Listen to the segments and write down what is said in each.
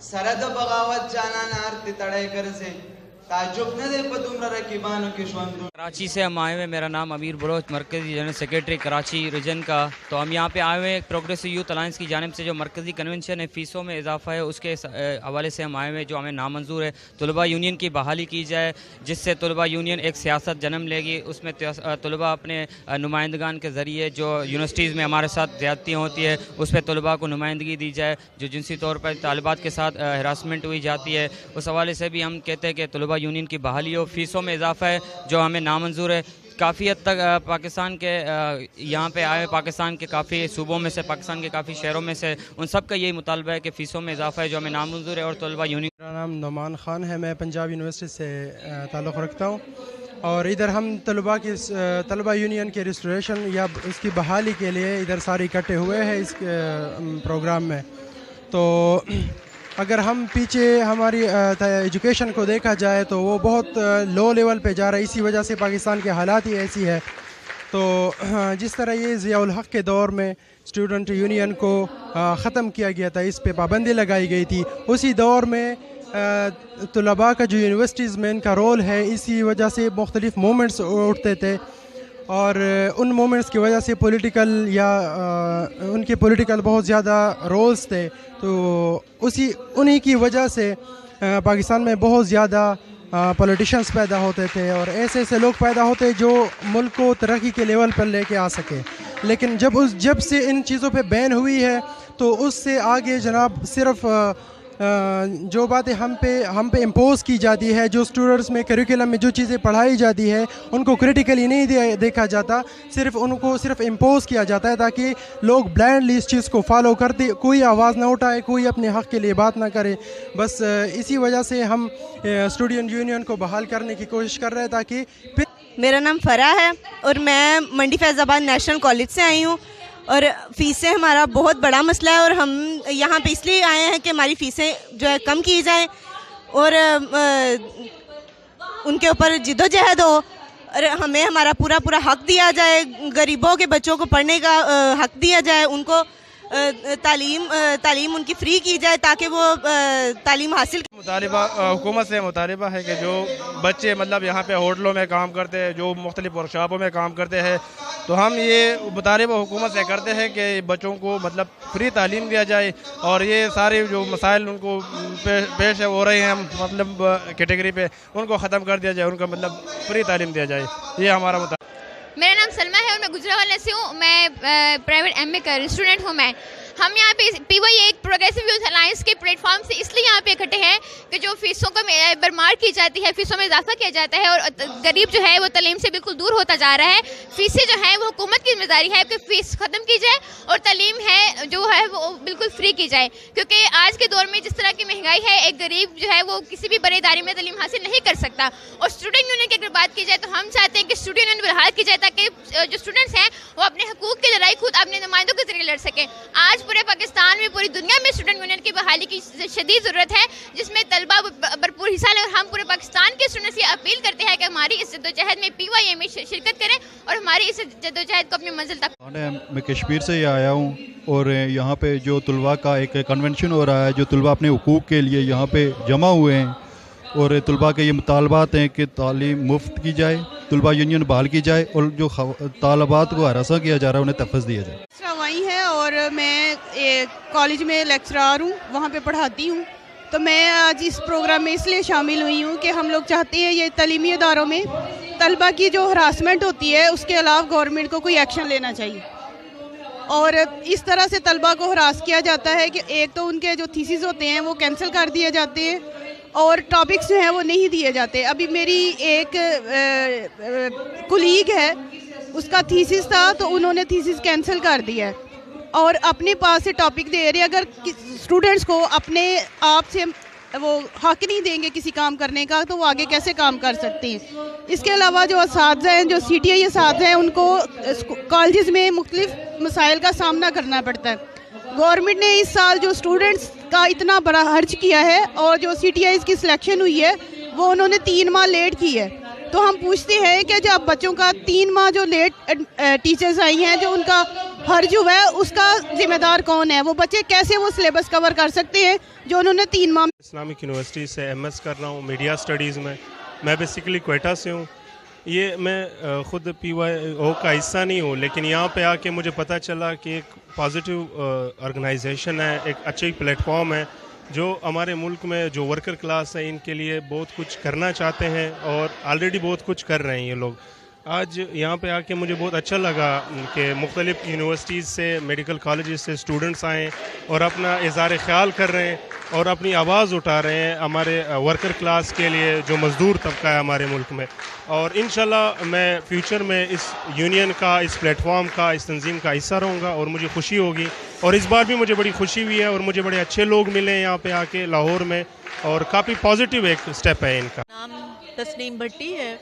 سرد بغاوت جانان آرتی تڑے کر سے تعجب نہ دے پتومرا رکیبانوں کے شوندو. کراچی سے ہم آئے ہوئے، میرا نام امیر بلوچ، مرکزی جنرل سیکریٹری کراچی ریجن کا. تو ہم یہاں پہ آئے ہوئے پروگریسو یوتھ الائنس کی جانب سے جو مرکزی کنونشن ہے فیسوں میں اضافہ ہے اس کے حوالے سے ہم آئے ہوئے، جو ہمیں نامنظور ہے. طلباء یونین کی بحالی کی جائے جس سے طلباء یونین ایک سیاست جنم لے گی. اس میں طلباء اپنے نمائندگان کے ذریعے جو یونیورسٹیز میں ہمارے ساتھ زیادتیاں ہوتی ہے اس پہ طلباء کو نمائندگی دی جائے. جو جنسی طور پر طالبات کے ساتھ ہراسمنٹ ہوئی جاتی ہے اس حوالے سے بھی ہم کہتے ہیں کہ طلباء یونین کی بحالی ہو. فیسوں میں اضافہ ہے جو ہمیں نامنظور ہے. کافی حد تک پاکستان کے یہاں پہ آئے پاکستان کے کافی صوبوں میں سے، پاکستان کے کافی شہروں میں سے، ان سب کا یہی مطالبہ ہے کہ فیسوں میں اضافہ ہے جو ہمیں نامنظور ہے. اور طلباء یونین، میرا نام نعمان خان ہے، میں پنجاب یونیورسٹی سے تعلق رکھتا ہوں. اور ادھر ہم طلباء یونین کے ریسٹوریشن یا اس کی بحالی کے لیے ادھر سارے اکٹھے ہوئے ہیں اس پروگرام میں. تو اگر ہم پیچھے ہماری ایجوکیشن کو دیکھا جائے تو وہ بہت لو لیول پہ جا رہا ہے. اسی وجہ سے پاکستان کے حالات ہی ایسی ہے. تو جس طرح یہ ضیاء الحق کے دور میں اسٹوڈنٹ یونین کو ختم کیا گیا تھا، اس پہ پابندی لگائی گئی تھی، اسی دور میں طلباء کا جو یونیورسٹیز میں ان کا رول ہے، اسی وجہ سے مختلف مومنٹس اٹھتے تھے. اور ان مومنٹس کی وجہ سے پولیٹیکل یا ان کے پولیٹیکل بہت زیادہ رولز تھے. تو انہی کی وجہ سے پاکستان میں بہت زیادہ پولیٹیشنز پیدا ہوتے تھے اور ایسے لوگ پیدا ہوتے جو ملک کو ترقی کے لیول پر لے کے آ سکے. لیکن جب سے ان چیزوں پہ بین ہوئی ہے تو اس سے آگے جناب صرف جو باتیں ہم پہ امپوز کی جاتی ہے، جو اسٹوڈنٹس میں کریکولم میں جو چیزیں پڑھائی جاتی ہے ان کو کریٹیکلی نہیں دیکھا جاتا، ان کو صرف امپوز کیا جاتا ہے تاکہ لوگ بلائنڈلی اس چیز کو فالو کرتے، کوئی آواز نہ اٹھائے، کوئی اپنے حق کے لیے بات نہ کرے. بس اسی وجہ سے ہم اسٹوڈنٹ یونین کو بحال کرنے کی کوشش کر رہے ہیں تاکہ میرا نام فرح ہے اور میں منڈی فیض آباد نیشنل کالج سے آئی ہوں. اور فیسیں ہمارا بہت بڑا مسئلہ ہے اور ہم یہاں پہ اس لیے آئے ہیں کہ ہماری فیسیں جو ہے کم کی جائیں اور ان کے اوپر جد و جہد ہو اور ہمیں ہمارا پورا حق دیا جائے. غریبوں کے بچوں کو پڑھنے کا حق دیا جائے، ان کو تعلیم ان کی فری کی جائے تاکہ وہ تعلیم حاصل. مطالبہ حکومت سے مطالبہ ہے کہ جو بچے مطلب یہاں پہ ہوٹلوں میں کام کرتے ہیں، جو مختلف ورکشاپوں میں کام کرتے ہیں، تو ہم یہ مطالبہ حکومت سے کرتے ہیں کہ بچوں کو مطلب فری تعلیم دیا جائے اور یہ سارے جو مسائل ان کو پیش ہو رہے ہیں مطلب کیٹیگری پہ ان کو ختم کر دیا جائے، ان کو مطلب فری تعلیم دیا جائے. یہ ہمارا مطالبہ. میرا نام سلمہ ہے اور میں گجرانوالہ سے ہوں. میں پرائیویٹ ایم اے کا اسٹوڈنٹ ہوں. ہم یہاں پہ PY ایک پروگریسو یوتھ الائنس کے پلیٹ فارم سے اس لیے یہاں پہ اکٹھے ہیں کہ جو فیسوں کو برمار کی جاتی ہے، فیسوں میں اضافہ کیا جاتا ہے اور غریب جو ہے وہ تعلیم سے بالکل دور ہوتا جا رہا ہے. فیسیں جو ہیں وہ حکومت کی ذمہ داری ہے کہ فیس ختم کی جائے اور تعلیم ہے جو ہے وہ بالکل فری کی جائے. کیونکہ آج کے دور میں جس طرح کی مہنگائی ہے، ایک غریب جو ہے وہ کسی بھی بڑے ادارے میں تعلیم حاصل نہیں کر سکتا. اور اسٹوڈنٹ یونین کی اگر بات کی جائے تو ہم چاہتے ہیں کہ اسٹوڈنٹ یونین بحال کی جائے تاکہ جو اسٹوڈنٹس ہیں وہ اپنے حقوق کی لڑائی خود اپنے نمائندوں کے ذریعے لڑ سکیں. آج پورے پاکستان میں، پوری دنیا میں اسٹوڈنٹ یونین کی بحالی کی شدید ضرورت ہے جس میں طلبہ بھرپور حصہ لیں. اور ہم پورے پاکستان کے اسٹوڈنٹس یہ اپیل کرتے ہیں کہ ہماری اس جدوجہد میں PY میں شرکت کریں اور ہماری اس جدوجہد کو اپنی منزل تک. میں کشمیر سے آیا ہوں اور یہاں پہ جو طلباء کا ایک کنونشن ہو رہا ہے، جو طلباء اپنے حقوق کے لیے یہاں پہ جمع ہوئے ہیں اور طلباء کے یہ مطالبات ہیں کہ تعلیم مفت کی جائے، طلباء یونین بحال کی جائے اور جو طالبات کو ہراساں کیا جا رہا ہے انہیں تحفظ دیا جائے. وہیں ہے اور میں کالج میں لیکچرار ہوں، وہاں پہ پڑھاتی ہوں. تو میں آج اس پروگرام میں اس لیے شامل ہوئی ہوں کہ ہم لوگ چاہتے ہیں یہ تعلیمی اداروں میں طلباء کی جو ہراسمنٹ ہوتی ہے اس کے علاوہ گورنمنٹ کو کوئی ایکشن لینا چاہیے. اور اس طرح سے طلباء کو ہراس کیا جاتا ہے کہ ایک تو ان کے جو تھیسز ہوتے ہیں وہ کینسل کر دیے جاتے ہیں اور ٹاپکس جو ہیں وہ نہیں دیے جاتے. ابھی میری ایک کولیگ ہے، اس کا تھیسس تھا تو انہوں نے تھیسس کینسل کر دیا ہے اور اپنے پاس سے ٹاپک دے رہے. اگر اسٹوڈنٹس کو اپنے آپ سے وہ حق نہیں دیں گے کسی کام کرنے کا تو وہ آگے کیسے کام کر سکتے ہیں. اس کے علاوہ جو اساتذہ ہیں، جو CTI اساتذہ ہیں، ان کو کالجز میں مختلف مسائل کا سامنا کرنا پڑتا ہے. گورنمنٹ نے اس سال جو اسٹوڈنٹس کا اتنا بڑا خرچ کیا ہے اور جو CTIs کی سلیکشن ہوئی ہے وہ انہوں نے 3 ماہ لیٹ کی ہے. تو ہم پوچھتے ہیں کہ جب بچوں کا 3 ماہ جو لیٹ ٹیچرز آئی ہیں جو ان کا حرج ہوا ہے اس کا ذمہ دار کون ہے؟ وہ بچے کیسے وہ سلیبس کور کر سکتے ہیں جو انہوں نے 3 ماہ؟ اسلامک یونیورسٹی سے MS کر رہا ہوں میڈیا سٹڈیز میں بیسیکلی کوئٹہ سے ہوں. یہ میں خود PYO کا حصہ نہیں ہوں، لیکن یہاں پہ آ کے مجھے پتہ چلا کہ ایک پازیٹیو آرگنائزیشن ہے، ایک اچھی پلیٹ فارم ہے جو ہمارے ملک میں جو ورکر کلاس ہے ان کے لیے بہت کچھ کرنا چاہتے ہیں اور آلریڈی بہت کچھ کر رہے ہیں یہ لوگ. آج یہاں پہ آ کے مجھے بہت اچھا لگا کہ مختلف یونیورسٹیز سے، میڈیکل کالجز سے اسٹوڈنٹس آئیں اور اپنا اظہار خیال کر رہے ہیں اور اپنی آواز اٹھا رہے ہیں ہمارے ورکر کلاس کے لیے جو مزدور طبقہ ہے ہمارے ملک میں. اور انشاءاللہ میں فیوچر میں اس یونین کا، اس پلیٹ فارم کا، اس تنظیم کا حصہ رہوں گا اور مجھے خوشی ہوگی. اور اس بار بھی مجھے بڑی خوشی ہوئی ہے اور مجھے بڑے اچھے لوگ ملے ہیں یہاں پہ آ کے لاہور میں اور کافی پازیٹیو ایک سٹیپ ہے ان کا. نام تسنیم بھٹی ہے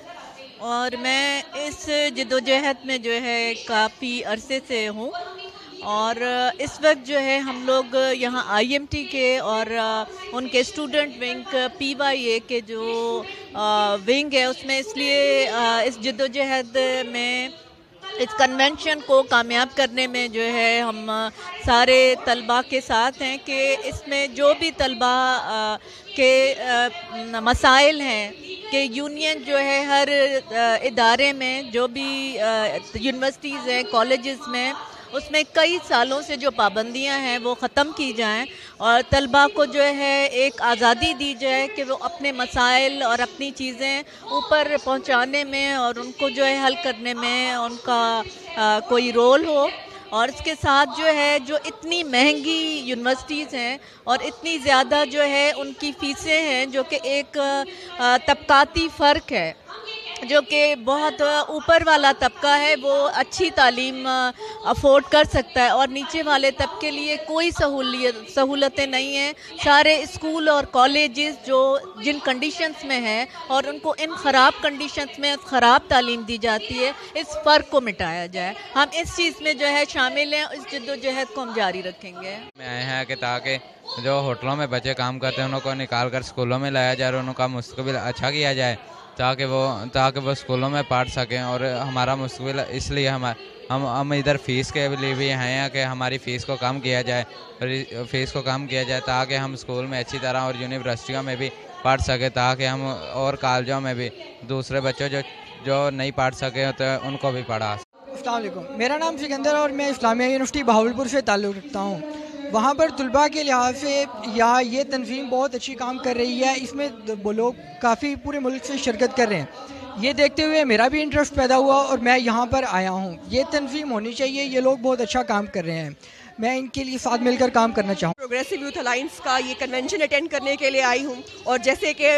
اور میں اس جدوجہد میں جو ہے کافی عرصے سے ہوں اور اس وقت جو ہے ہم لوگ یہاں IMT کے اور ان کے اسٹوڈنٹ ونگ PYA کے جو ونگ ہے اس میں اس لیے اس جدوجہد میں اس کنونشن کو کامیاب کرنے میں جو ہے ہم سارے طلباء کے ساتھ ہیں کہ اس میں جو بھی طلباء کے مسائل ہیں کہ یونین جو ہے ہر ادارے میں جو بھی یونیورسٹیز ہیں، کالجز میں، اس میں کئی سالوں سے جو پابندیاں ہیں وہ ختم کی جائیں اور طلباء کو جو ہے ایک آزادی دی جائے کہ وہ اپنے مسائل اور اپنی چیزیں اوپر پہنچانے میں اور ان کو جو ہے حل کرنے میں ان کا کوئی رول ہو. اور اس کے ساتھ جو ہے جو اتنی مہنگی یونیورسٹیز ہیں اور اتنی زیادہ جو ہے ان کی فیسیں ہیں جو کہ ایک طبقاتی فرق ہے، جو کہ بہت اوپر والا طبقہ ہے وہ اچھی تعلیم افورڈ کر سکتا ہے اور نیچے والے طبقے کے لیے کوئی سہولتیں نہیں ہیں. سارے اسکول اور کالجز جو جن کنڈیشنز میں ہیں اور ان کو ان خراب کنڈیشنز میں خراب تعلیم دی جاتی ہے، اس فرق کو مٹایا جائے. ہم اس چیز میں جو ہے شامل ہیں، اس جدوجہد کو ہم جاری رکھیں گے. میں آئے ہیں کہ تاکہ جو ہوٹلوں میں بچے کام کرتے ہیں انہوں کو نکال کر اسکولوں میں لایا جائے اور ان کا مستقبل اچھا کیا جائے تاکہ وہ اسکولوں میں پڑھ سکیں. اور ہمارا مستقبل اس لیے ہم ادھر فیس کے لیے بھی ہیں کہ ہماری فیس کو کم کیا جائے تاکہ ہم اسکول میں اچھی طرح اور یونیورسٹیوں میں بھی پڑھ سکیں تاکہ ہم اور کالجوں میں بھی دوسرے بچوں جو نہیں پڑھ سکے تو ان کو بھی پڑھا سکیں. السلام علیکم، میرا نام سکندر اور میں اسلامیہ یونیورسٹی بہاولپور سے تعلق رکھتا ہوں. وہاں پر طلباء کے لحاظ سے یہ تنظیم بہت اچھی کام کر رہی ہے. اس میں وہ لوگ کافی پورے ملک سے شرکت کر رہے ہیں. یہ دیکھتے ہوئے میرا بھی انٹرسٹ پیدا ہوا اور میں یہاں پر آیا ہوں. یہ تنظیم ہونی چاہیے، یہ لوگ بہت اچھا کام کر رہے ہیں، میں ان کے لیے ساتھ مل کر کام کرنا چاہوں. پروگریسو یوتھ الائنس کا یہ کنونشن اٹینڈ کرنے کے لیے آئی ہوں اور جیسے کہ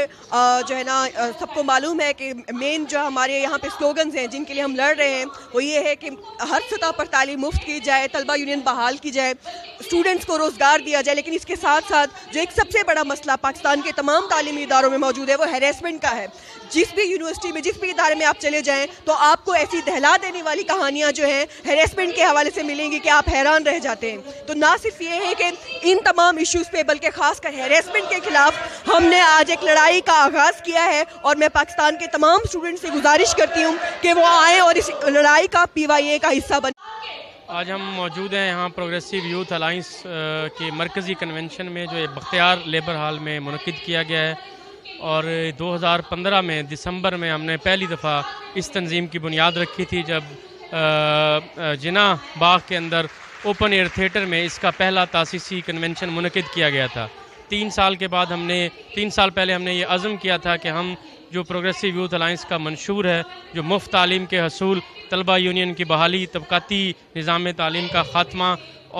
جو ہے نا سب کو معلوم ہے کہ مین جو ہمارے یہاں پہ سلوگنز ہیں جن کے لیے ہم لڑ رہے ہیں وہ یہ ہے کہ ہر سطح پر تعلیم مفت کی جائے، طلبہ یونین بحال کی جائے، اسٹوڈنٹس کو روزگار دیا جائے. لیکن اس کے ساتھ ساتھ جو ایک سب سے بڑا مسئلہ پاکستان کے تمام تعلیمی اداروں میں موجود ہے وہ ہیریسمنٹ کا ہے. جس بھی یونیورسٹی میں، جس بھی ادارے میں آپ چلے جائیں تو آپ کو ایسی دہلا دینے والی کہانیاں جو ہیں ہیریسمنٹ کے حوالے سے ملیں گی کہ آپ حیران رہ جاتے ہیں. تو نہ صرف یہ ہے کہ ان تمام ایشوز پہ بلکہ خاص کر ہیریسمنٹ کے خلاف ہم نے آج ایک لڑائی کا آغاز کیا ہے اور میں پاکستان کے تمام اسٹوڈنٹ سے گزارش کرتی ہوں کہ وہ آئیں اور اس لڑائی کا PYA کا حصہ بنیں. آج ہم موجود ہیں یہاں پروگریسو یوتھ الائنس کے مرکزی کنونشن میں جو بختیار لیبر ہال میں منعقد کیا گیا ہے اور 2015 میں دسمبر میں ہم نے پہلی دفعہ اس تنظیم کی بنیاد رکھی تھی جب جناح باغ کے اندر اوپن ایئر تھیٹر میں اس کا پہلا تاسیسی کنونشن منعقد کیا گیا تھا. 3 سال پہلے ہم نے یہ عزم کیا تھا کہ ہم جو پروگریسو یوتھ الائنس کا منشور ہے، جو مفت تعلیم کے حصول، طلبہ یونین کی بحالی، طبقاتی نظام تعلیم کا خاتمہ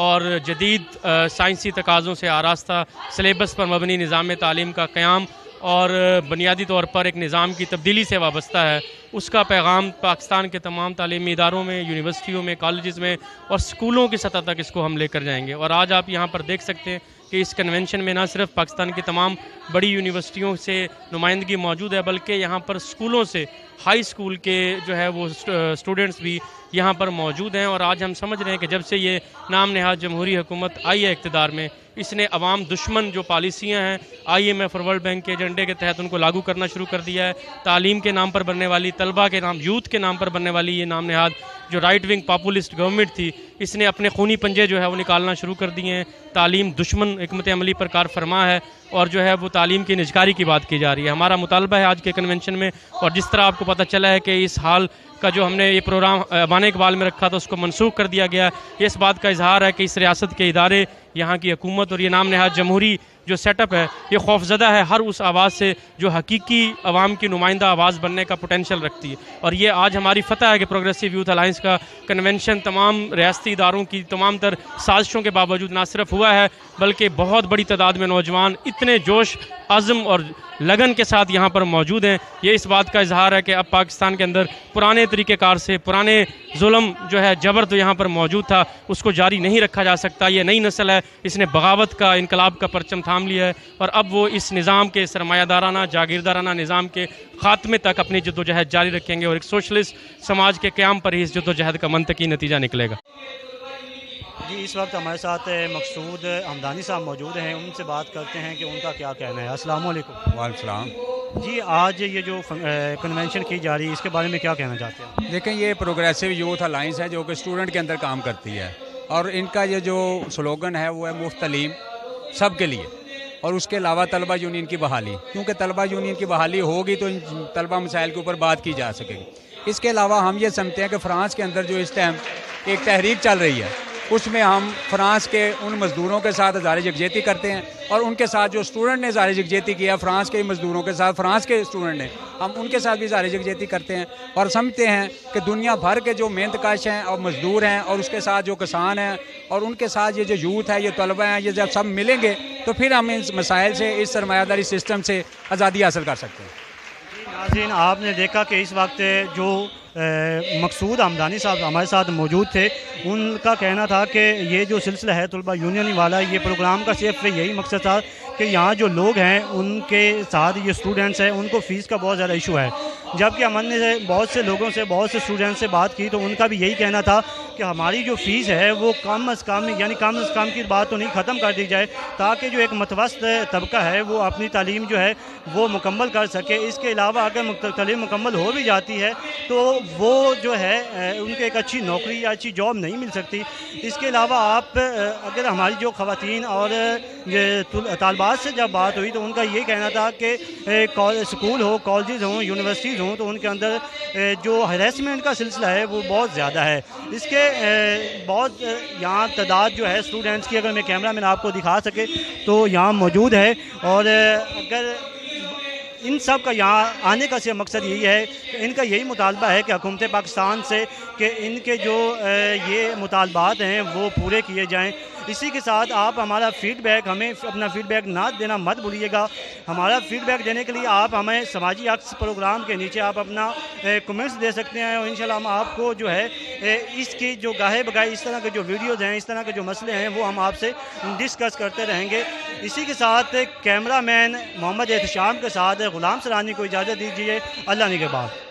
اور جدید سائنسی تقاضوں سے آراستہ سلیبس پر مبنی نظام تعلیم کا قیام اور بنیادی طور پر ایک نظام کی تبدیلی سے وابستہ ہے، اس کا پیغام پاکستان کے تمام تعلیمی اداروں میں، یونیورسٹیوں میں، کالجز میں اور اسکولوں کی سطح تک اس کو ہم لے کر جائیں گے. اور آج آپ یہاں پر دیکھ سکتے ہیں کہ اس کنونشن میں نہ صرف پاکستان کی تمام بڑی یونیورسٹیوں سے نمائندگی موجود ہے بلکہ یہاں پر اسکولوں سے ہائی اسکول کے جو ہے وہ اسٹوڈنٹس بھی یہاں پر موجود ہیں. اور آج ہم سمجھ رہے ہیں کہ جب سے یہ نام نہاد جمہوری حکومت آئی ہے اقتدار میں, اس نے عوام دشمن جو پالیسیاں ہیں IMF اور ورلڈ بینک کے ایجنڈے کے تحت ان کو لاگو کرنا شروع کر دیا ہے. تعلیم کے نام پر بننے والی, طلبہ کے نام, یوتھ کے نام پر بننے والی یہ نام نہاد جو رائٹ ونگ پاپولسٹ گورنمنٹ تھی, اس نے اپنے خونی پنجے جو ہے وہ نکالنا شروع کر دیے ہیں. تعلیم دشمن حکمت عملی پر کار فرما ہے اور جو ہے وہ تعلیم کی نجکاری کی بات کی جا رہی ہے. ہمارا مطالبہ ہے آج کے کنونشن میں, اور جس طرح آپ کو پتہ چلا ہے کہ اس حال کا جو ہم نے یہ پروگرام ایوان اقبال میں رکھا تھا اس کو منسوخ کر دیا گیا, یہ اس بات کا اظہار ہے کہ اس ریاست کے ادارے, یہاں کی حکومت اور یہ نام نہاد جمہوری جو سیٹ اپ ہے یہ خوفزدہ ہے ہر اس آواز سے جو حقیقی عوام کی نمائندہ آواز بننے کا پوٹینشیل رکھتی ہے. اور یہ آج ہماری فتح ہے کہ پروگریسو یوتھ الائنس کا کنونشن تمام ریاستی اداروں کی تمام تر سازشوں کے باوجود نہ صرف ہوا ہے بلکہ بہت بڑی تعداد میں نوجوان اتنے جوش, عزم اور لگن کے ساتھ یہاں پر موجود ہیں. یہ اس بات کا اظہار ہے کہ اب پاکستان کے اندر پرانے طریقہ کار سے, پرانے ظلم جو ہے جبر تو یہاں پر موجود تھا اس کو جاری نہیں رکھا جا سکتا. یہ نئی نسل ہے, اس نے بغاوت کا, انقلاب کا پرچم تھام لیا ہے اور اب وہ اس نظام کے سرمایہ دارانہ, جاگیردارانہ نظام کے خاتمے تک اپنی جد و جہد جاری رکھیں گے اور ایک سوشلسٹ سماج کے قیام پر ہی اس جد و جہد کا منطقی نتیجہ نکلے گا. جی اس وقت ہمارے ساتھ مقصود حمدانی صاحب موجود ہیں, ان سے بات کرتے ہیں کہ ان کا کیا کہنا ہے. السلام علیکم. وعلیکم السلام. جی آج یہ جو کنونشن کی جا رہی ہے اس کے بارے میں کیا کہنا چاہتے ہیں؟ دیکھیں یہ پروگریسو یوتھ الائنس ہے جو کہ اسٹوڈنٹ کے اندر کام کرتی ہے اور ان کا یہ جو سلوگن ہے وہ ہے مفت تعلیم سب کے لیے, اور اس کے علاوہ طلبہ یونین کی بحالی, کیونکہ طلبہ یونین کی بحالی ہوگی تو ان طلبہ مسائل کے اوپر بات کی جا سکے گی. اس کے علاوہ ہم یہ سمجھتے ہیں کہ فرانس کے اندر جو اس ٹائم ایک تحریک چل رہی ہے اس میں ہم فرانس کے ان مزدوروں کے ساتھ اظہار یکجہتی کرتے ہیں اور ان کے ساتھ جو اسٹوڈنٹ نے اظہار یکجہتی کیا فرانس کے مزدوروں کے ساتھ, فرانس کے اسٹوڈنٹ نے, ہم ان کے ساتھ بھی اظہار یکجہتی کرتے ہیں اور سمجھتے ہیں کہ دنیا بھر کے جو محنت کش ہیں اور مزدور ہیں اور اس کے ساتھ جو کسان ہیں اور ان کے ساتھ یہ جو یوتھ ہے, یہ طلبہ ہیں, یہ جب سب ملیں گے تو پھر ہم ان مسائل سے, اس سرمایہ داری سسٹم سے آزادی حاصل کر سکتے ہیں. ناظرین آپ نے دیکھا کہ اس وقت جو مقصود حمدانی صاحب ہمارے ساتھ موجود تھے, ان کا کہنا تھا کہ یہ جو سلسلہ ہے طلبہ یونین والا, یہ پروگرام کا صرف یہی مقصد تھا کہ یہاں جو لوگ ہیں ان کے ساتھ یہ اسٹوڈنٹس ہیں ان کو فیس کا بہت زیادہ ایشو ہے. جبکہ ہم نے بہت سے لوگوں سے, بہت سے اسٹوڈنٹ سے بات کی تو ان کا بھی یہی کہنا تھا کہ ہماری جو فیس ہے وہ کم از کم, یعنی کم از کم کی بات تو نہیں, ختم کر دی جائے تاکہ جو ایک متوسط طبقہ ہے وہ اپنی تعلیم جو ہے وہ مکمل کر سکے. اس کے علاوہ اگر تعلیم مکمل ہو بھی جاتی ہے تو وہ جو ہے ان کو ایک اچھی نوکری یا اچھی جاب نہیں مل سکتی. اس کے علاوہ آپ اگر ہماری جو خواتین اور طالبات سے جب بات ہوئی تو ان کا یہ کہنا تھا کہ اسکول ہو, کالجز ہوں, یونیورسٹیز ہوں تو ان کے اندر جو ہریسمنٹ کا سلسلہ ہے وہ بہت زیادہ ہے. اس کے بہت یہاں تعداد جو ہے اسٹوڈنٹس کی اگر میں کیمرہ مین آپ کو دکھا سکے تو یہاں موجود ہے, اور اگر ان سب کا یہاں آنے کا صرف مقصد یہی ہے کہ ان کا یہی مطالبہ ہے کہ حکومت پاکستان سے کہ ان کے جو یہ مطالبات ہیں وہ پورے کیے جائیں. اسی کے ساتھ آپ ہمارا فیڈ بیک, ہمیں اپنا فیڈ بیک نہ دینا مت بھولیے گا. ہمارا فیڈ بیک دینے کے لیے آپ ہمیں سماجی عکس پروگرام کے نیچے آپ اپنا کمنٹس دے سکتے ہیں اور انشاءاللہ ہم آپ کو جو ہے اس کی جو گاہے بگاہے اس طرح کے جو ویڈیوز ہیں, اس طرح کے جو مسئلے ہیں وہ ہم آپ سے ڈسکس کرتے رہیں گے. اسی کے ساتھ کیمرہ مین محمد احتشام کے ساتھ غلام سرانی کو اجازت دیجیے. اللہ نگہبان.